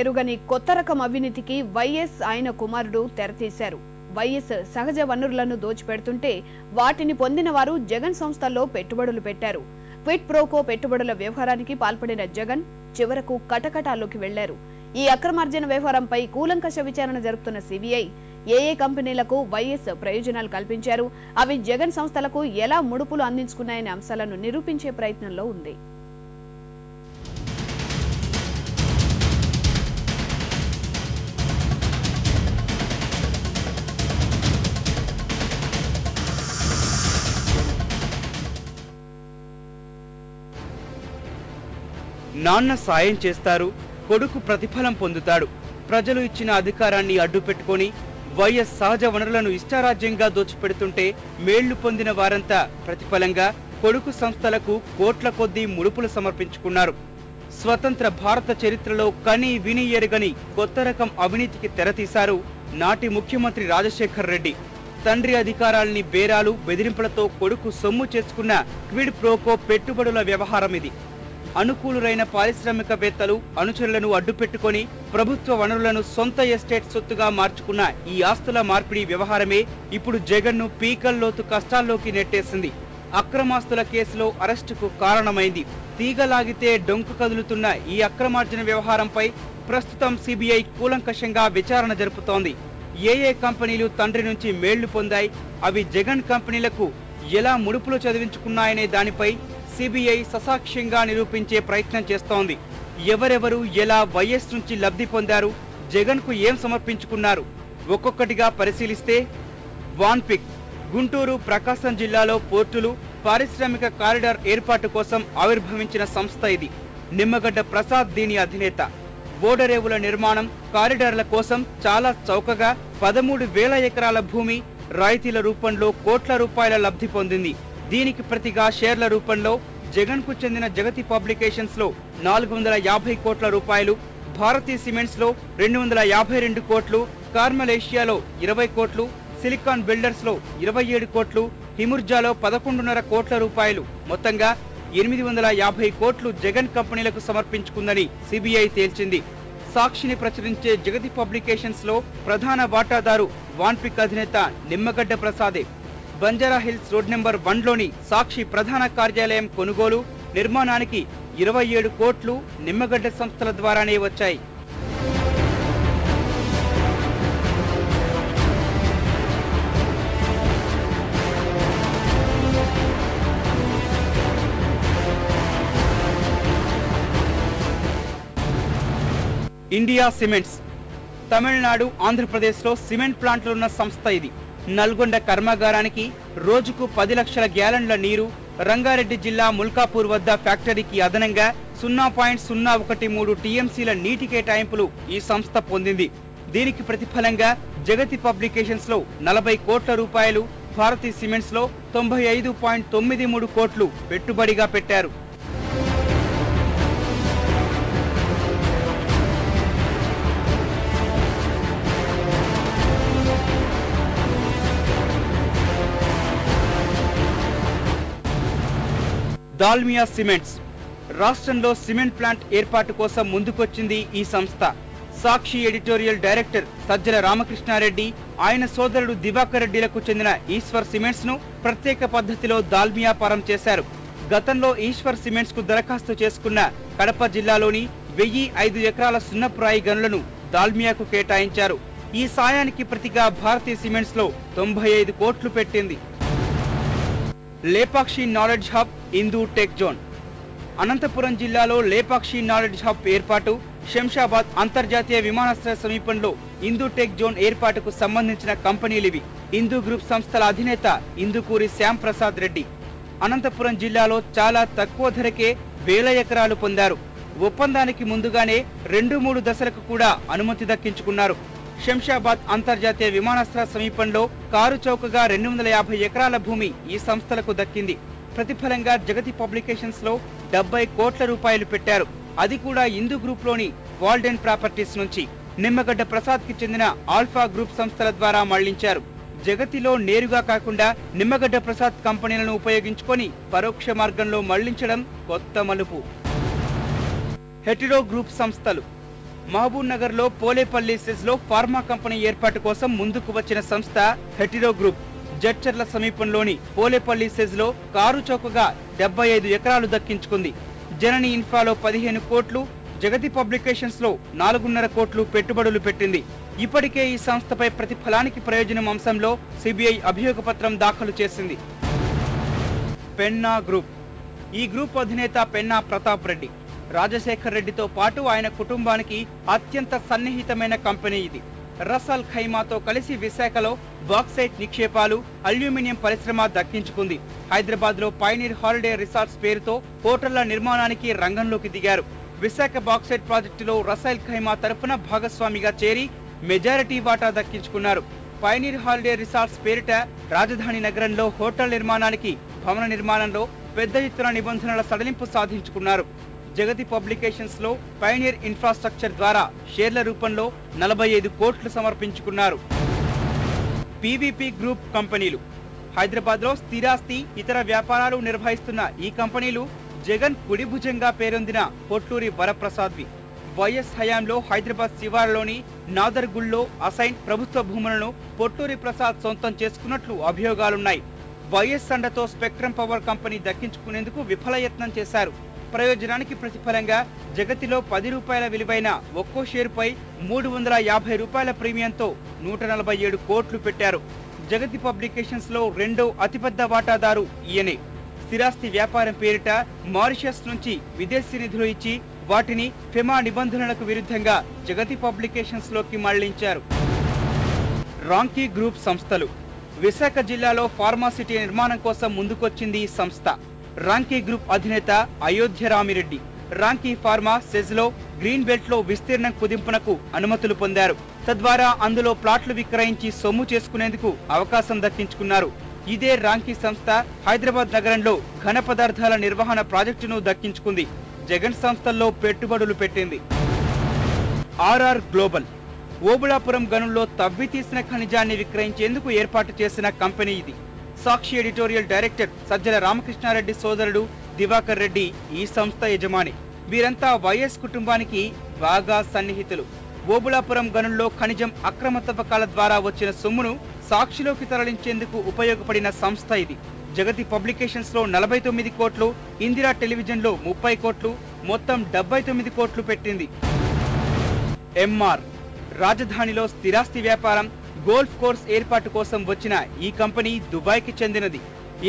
ఎరుగని కొత్త రకం అవినీతికి వైఎస్ ఆయన కుమారుడు తెరతీశారు. వైఎస్ సహజ వనరులను దోచిపెడుతుంటే వాటిని పొందిన వారు జగన్ సంస్థల్లో పెట్టుబడులు పెట్టారు. క్విడ్ ప్రోకో పెట్టుబడుల వ్యవహారానికి పాల్పడిన జగన్ చివరకు కటకటాల్లోకి వెళ్లారు. ఈ అక్రమార్జన వ్యవహారంపై కూలంకష విచారణ జరుపుతున్న సిబిఐ ఏ కంపెనీలకు వైఎస్ ప్రయోజనాలు కల్పించారు, అవి జగన్ సంస్థలకు ఎలా ముడుపులు అందించుకున్నాయనే అంశాలను నిరూపించే ప్రయత్నంలో ఉంది. నాన్న సాయం చేస్తారు, కొడుకు ప్రతిఫలం పొందుతాడు. ప్రజలు ఇచ్చిన అధికారాన్ని అడ్డుపెట్టుకొని వైఎస్ సహజ వనరులను ఇష్టారాజ్యంగా దోచిపెడుతుంటే మేళ్లు పొందిన వారంతా ప్రతిఫలంగా కొడుకు సంస్థలకు కోట్ల కొద్దీ ముడుపులు సమర్పించుకున్నారు. స్వతంత్ర భారత చరిత్రలో కని విని ఎరుగని కొత్త రకం అవినీతికి తెరతీశారు నాటి ముఖ్యమంత్రి రాజశేఖర్ రెడ్డి. తండ్రి అధికారాల్ని బేరాలు బెదిరింపులతో కొడుకు సొమ్ము చేసుకున్న క్విడ్ ప్రోకో పెట్టుబడుల వ్యవహారం ఇది. అనుకూలురైన పారిశ్రామికవేత్తలు అనుచరులను అడ్డుపెట్టుకొని ప్రభుత్వ వనరులను సొంత ఎస్టేట్ సొత్తుగా మార్చుకున్న ఈ ఆస్తుల మార్పిడి వ్యవహారమే ఇప్పుడు జగన్ను పీకల్లోతు కష్టాల్లోకి నెట్టేసింది. అక్రమాస్తుల కేసులో అరెస్టుకు కారణమైంది. తీగలాగితే డొంకు కదులుతున్న ఈ అక్రమార్జన వ్యవహారంపై ప్రస్తుతం సిబిఐ కూలంకషంగా విచారణ జరుపుతోంది. ఏ కంపెనీలు తండ్రి నుంచి మేళ్లు పొందాయి, అవి జగన్ కంపెనీలకు ఎలా ముడుపులు చదివించుకున్నాయనే దానిపై సిబిఐ ససాక్ష్యంగా నిరూపించే ప్రయత్నం చేస్తోంది. ఎవరెవరు ఎలా వైఎస్ నుంచి లబ్ధి పొందారు, జగన్ కు ఏం సమర్పించుకున్నారు ఒక్కొక్కటిగా పరిశీలిస్తే వాన్పిక్ గుంటూరు, ప్రకాశం జిల్లాలో పోర్టులు, పారిశ్రామిక కారిడార్ ఏర్పాటు కోసం ఆవిర్భవించిన సంస్థ ఇది. నిమ్మగడ్డ ప్రసాద్ దీని అధినేత. ఓడరేవుల నిర్మాణం, కారిడార్ల కోసం చాలా చౌకగా 13,000 ఎకరాల భూమి రాయితీల రూపంలో కోట్ల రూపాయల లబ్ధి పొందింది. దీనికి ప్రతిగా షేర్ల రూపంలో జగన్ కు చెందిన జగతి పబ్లికేషన్స్ లో 450 కోట్ల రూపాయలు, భారతీ సిమెంట్స్ లో 252 కోట్లు, కార్మల్ ఏషియాలో 20 కోట్లు, సిలికాన్ బిల్డర్స్ లో 27 కోట్లు, హిముర్జాలో 11.5 కోట్ల రూపాయలు, మొత్తంగా 850 కోట్లు జగన్ కంపెనీలకు సమర్పించుకుందని సిబిఐ తేల్చింది. సాక్షిని ప్రచురించే జగతి పబ్లికేషన్స్ లో ప్రధాన వాటాదారు వాన్పిక్ అధినేత నిమ్మగడ్డ ప్రసాదే. బంజారా హిల్స్ రోడ్ నెంబర్ 1లోని సాక్షి ప్రధాన కార్యాలయం కొనుగోలు, నిర్మాణానికి 27 కోట్లు నిమ్మగడ్డ సంస్థల ద్వారానే వచ్చాయి. ఇండియా సిమెంట్స్ తమిళనాడు, ఆంధ్రప్రదేశ్లో సిమెంట్ ప్లాంట్లున్న సంస్థ ఇది. నల్గొండ కర్మాగారానికి రోజుకు 10 లక్షల గ్యాలన్ల నీరు, రంగారెడ్డి జిల్లా ముల్కాపూర్ వద్ద ఫ్యాక్టరీకి అదనంగా 0.013 టీఎంసీల నీటి కేటాయింపులు ఈ సంస్థ పొందింది. దీనికి ప్రతిఫలంగా జగతి పబ్లికేషన్స్ లో 40 కోట్ల రూపాయలు, భారతీ సిమెంట్స్ లో 95.93 కోట్లు పెట్టుబడిగా పెట్టారు. దాల్మియా సిమెంట్స్ రాష్ట్రంలో సిమెంట్ ప్లాంట్ ఏర్పాటు కోసం ముందుకొచ్చింది ఈ సంస్థ. సాక్షి ఎడిటోరియల్ డైరెక్టర్ సజ్జల రామకృష్ణారెడ్డి, ఆయన సోదరుడు దివాకర్ రెడ్డిలకు చెందిన ఈశ్వర్ సిమెంట్స్ ను ప్రత్యేక పద్ధతిలో దాల్మియా పరం చేశారు. గతంలో ఈశ్వర్ సిమెంట్స్ కు దరఖాస్తు చేసుకున్న కడప జిల్లాలోని 1005 ఎకరాల సున్నపురాయి గనులను దాల్మియాకు కేటాయించారు. ఈ సాయానికి ప్రతిగా భారతీ సిమెంట్స్ లో 95 కోట్లు పెట్టింది. Lepakshi knowledge hub, Indu tech zone. Anantapur జిల్లాలో లేపాక్షి నాలెడ్జ్ హబ్ ఏర్పాటు, శంషాబాద్ అంతర్జాతీయ విమానాశ్రయ సమీపంలో ఇందూ టెక్ జోన్ ఏర్పాటుకు సంబంధించిన కంపెనీలివి. ఇందూ గ్రూప్ సంస్థల అధినేత ఇందుకూరి శ్యామ్ ప్రసాద్ రెడ్డి. అనంతపురం జిల్లాలో చాలా తక్కువ ధరకే 1000 ఎకరాలు పొందారు. ఒప్పందానికి ముందుగానే 2-3 దశలకు కూడా అనుమతి దక్కించుకున్నారు. శంషాబాద్ అంతర్జాతీయ విమానాశ్రయ సమీపంలో కారు చౌకగా 250 ఎకరాల భూమి ఈ సంస్థలకు దక్కింది. ప్రతిఫలంగా జగతి పబ్లికేషన్స్ లో 70 కోట్ల రూపాయలు పెట్టారు. అది కూడా ఇందు గ్రూప్ లోని వాల్డెన్ ప్రాపర్టీస్ నుంచి. నిమ్మగడ్డ ప్రసాద్ కి చెందిన ఆల్ఫా గ్రూప్ సంస్థల ద్వారా మళ్లించారు. జగతిలో నేరుగా కాకుండా నిమ్మగడ్డ ప్రసాద్ కంపెనీలను ఉపయోగించుకొని పరోక్ష మార్గంలో మళ్లించడం కొత్త మలుపు. హెటిరో గ్రూప్ సంస్థలు మహబూబ్ నగర్ లో పోలేపల్లి సెజ్ లో ఫార్మా కంపెనీ ఏర్పాటు కోసం ముందుకు వచ్చిన సంస్థ హెటిరో గ్రూప్ జడ్చర్ల సమీపంలోని పోలేపల్లి సెజ్ లో కారు చౌకగా 75 ఎకరాలు దక్కించుకుంది. జనని ఇన్ఫ్రాలో 15 కోట్లు, జగతి పబ్లికేషన్స్ లో 4.5 కోట్లు పెట్టుబడులు పెట్టింది. ఇప్పటికే ఈ సంస్థపై ప్రతిఫలానికి ప్రయోజనం అంశంలో సిబిఐ అభియోగ పత్రం దాఖలు చేసింది. పెన్నా గ్రూప్. ఈ గ్రూప్ అధినేత పెన్నా ప్రతాప్ రెడ్డి. రాజశేఖర్ రెడ్డితో పాటు ఆయన కుటుంబానికి అత్యంత సన్నిహితమైన కంపెనీ ఇది. రసల్ ఖైమాతో కలిసి విశాఖలో బాక్సైట్ నిక్షేపాలు, అల్యూమినియం పరిశ్రమ దక్కించుకుంది. హైదరాబాద్ లో పైనీర్ హాలిడే రిసార్ట్స్ పేరుతో హోటళ్ల నిర్మాణానికి రంగంలోకి దిగారు. విశాఖ బాక్సైట్ ప్రాజెక్టులో రసల్ ఖైమా తరఫున భాగస్వామిగా చేరి మెజారిటీ వాటా దక్కించుకున్నారు. పైనీర్ హాలిడే రిసార్ట్స్ పేరిట రాజధాని నగరంలో హోటల్ నిర్మాణానికి, భవన నిర్మాణంలో పెద్ద ఎత్తున నిబంధనల సడలింపు సాధించుకున్నారు. జగతి పబ్లికేషన్స్ లో పైనీర్ ఇన్ఫ్రాస్ట్రక్చర్ ద్వారా షేర్ల రూపంలో 45 కోట్లు సమర్పించుకున్నారు. పీవీపీ గ్రూప్ కంపెనీలు. హైదరాబాద్ లో స్థిరాస్తి, ఇతర వ్యాపారాలు నిర్వహిస్తున్న ఈ కంపెనీలు జగన్ కుడిభుజంగా పేరొందిన పొట్లూరి వరప్రసాద్వి. వైఎస్ హయాంలో హైదరాబాద్ శివారులోని నాదర్గుల్లో అసైన్ ప్రభుత్వ భూములను పొట్లూరి ప్రసాద్ సొంతం చేసుకున్నట్లు అభియోగాలున్నాయి. వైఎస్ అండతో స్పెక్ట్రమ్ పవర్ కంపెనీ దక్కించుకునేందుకు విఫలయత్నం చేశారు. ప్రయోజనానికి ప్రతిఫలంగా జగతిలో 10 రూపాయల విలువైన ఒక్కో షేరుపై 350 రూపాయల ప్రీమియంతో 147 కోట్లు పెట్టారు. జగతి పబ్లికేషన్స్ లో రెండో అతిపెద్ద వాటాదారు ఈయనే. స్థిరాస్తి వ్యాపారం పేరిట మారిషస్ నుంచి విదేశీ నిధులు ఇచ్చి వాటిని ఫెమా నిబంధనలకు విరుద్ధంగా జగతి పబ్లికేషన్స్ లోకి మళ్లించారు. రాంకీ గ్రూప్ సంస్థలు. విశాఖ జిల్లాలో ఫార్మాసిటీ నిర్మాణం కోసం ముందుకొచ్చింది ఈ సంస్థ. రాంకీ గ్రూప్ అధినేత అయోధ్య రామిరెడ్డి. రాంకీ ఫార్మా సెజ్ లో గ్రీన్ బెల్ట్ లో విస్తీర్ణం కుదింపునకు అనుమతులు పొందారు. తద్వారా అందులో ప్లాట్లు విక్రయించి సొమ్ము చేసుకునేందుకు అవకాశం దక్కించుకున్నారు. ఇదే రాంకీ సంస్థ హైదరాబాద్ నగరంలో ఘన పదార్థాల నిర్వహణ ప్రాజెక్టును దక్కించుకుంది. జగన్ సంస్థల్లో పెట్టుబడులు పెట్టింది. RR global. ఓబుళాపురం గనుల్లో తవ్వి తీసిన ఖనిజాన్ని విక్రయించేందుకు ఏర్పాటు చేసిన కంపెనీ ఇది. సాక్షి ఎడిటోరియల్ డైరెక్టర్ సజ్జల రామకృష్ణారెడ్డి సోదరుడు దివాకర్ రెడ్డి ఈ సంస్థ యజమాని. వీరంతా వైఎస్ కుటుంబానికి బాగా సన్నిహితులు. ఓబుళాపురం గనుల్లో ఖనిజం అక్రమ తవ్వకాల ద్వారా వచ్చిన సొమ్మును సాక్షిలోకి తరలించేందుకు ఉపయోగపడిన సంస్థ ఇది. జగతి పబ్లికేషన్స్ లో 49 కోట్లు, ఇందిరా టెలివిజన్ లో 30 కోట్లు, మొత్తం 79 కోట్లు పెట్టింది. ఎంఆర్. రాజధానిలో స్థిరాస్తి వ్యాపారం, గోల్ఫ్ కోర్స్ ఏర్పాటు కోసం వచ్చిన ఈ కంపెనీ దుబాయ్కి చెందినది.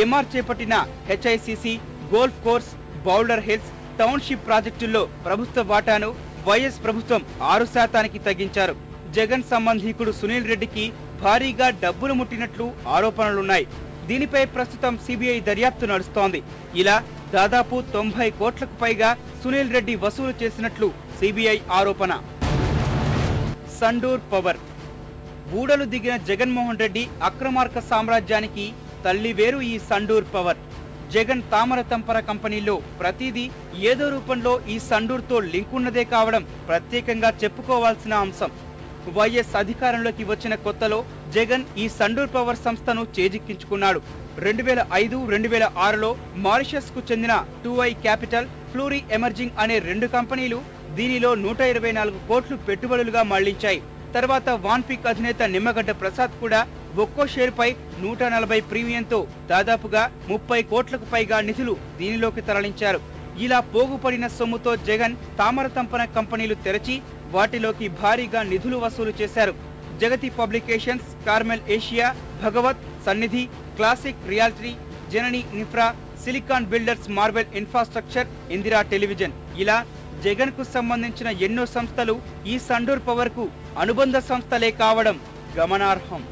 ఎంఆర్ చేపట్టిన HICC, golf course, boulder hills, township ప్రాజెక్టుల్లో ప్రభుత్వ వాటాను వైఎస్ ప్రభుత్వం 6% తగ్గించారు. జగన్ సంబంధీకుడు సునీల్ రెడ్డికి భారీగా డబ్బులు ముట్టినట్లు ఆరోపణలున్నాయి. దీనిపై ప్రస్తుతం సిబిఐ దర్యాప్తు నడుస్తోంది. ఇలా దాదాపు 90 కోట్లకు పైగా సునీల్ రెడ్డి వసూలు చేసినట్లు సిబిఐ ఆరోపణ. సండూర్ పవర్. బూడలు దిగిన జగన్మోహన్ రెడ్డి అక్రమార్క సామ్రాజ్యానికి తల్లివేరు ఈ సండూర్ పవర్. జగన్ తామర తంపర కంపెనీలో ప్రతిదీ ఏదో రూపంలో ఈ సండూర్తో లింక్ ఉన్నదే కావడం ప్రత్యేకంగా చెప్పుకోవాల్సిన అంశం. వైఎస్ అధికారంలోకి వచ్చిన కొత్తలో జగన్ ఈ సండూర్ పవర్ సంస్థను చేజిక్కించుకున్నాడు. 2005-2006లో మారిషస్ కు చెందిన 2i క్యాపిటల్, ఫ్లూరీ ఎమర్జింగ్ అనే 2 కంపెనీలు దీనిలో 124 కోట్లు పెట్టుబడులుగా మళ్లించాయి. తర్వాత వాన్పిక్ అధినేత నిమ్మగడ్డ ప్రసాద్ కూడా ఒక్కో షేరుపై 140 ప్రీమియంతో దాదాపుగా 30 కోట్లకు పైగా నిధులు దీనిలోకి తరలించారు. ఇలా పోగుపడిన సొమ్ముతో జగన్ తామర తంపన కంపెనీలు తెరచి వాటిలోకి భారీగా నిధులు వసూలు చేశారు. Jagati publications, Carmel Asia, Bhagavat, Sannidhi, classic reality, Janani infra, silicon builders, Marvel infrastructure, Indira television, ఇలా జగన్ కు సంబంధించిన ఎన్నో సంస్థలు ఈ సండూర్ పవర్ కు అనుబంధ సంస్థలే కావడం గమనార్హం.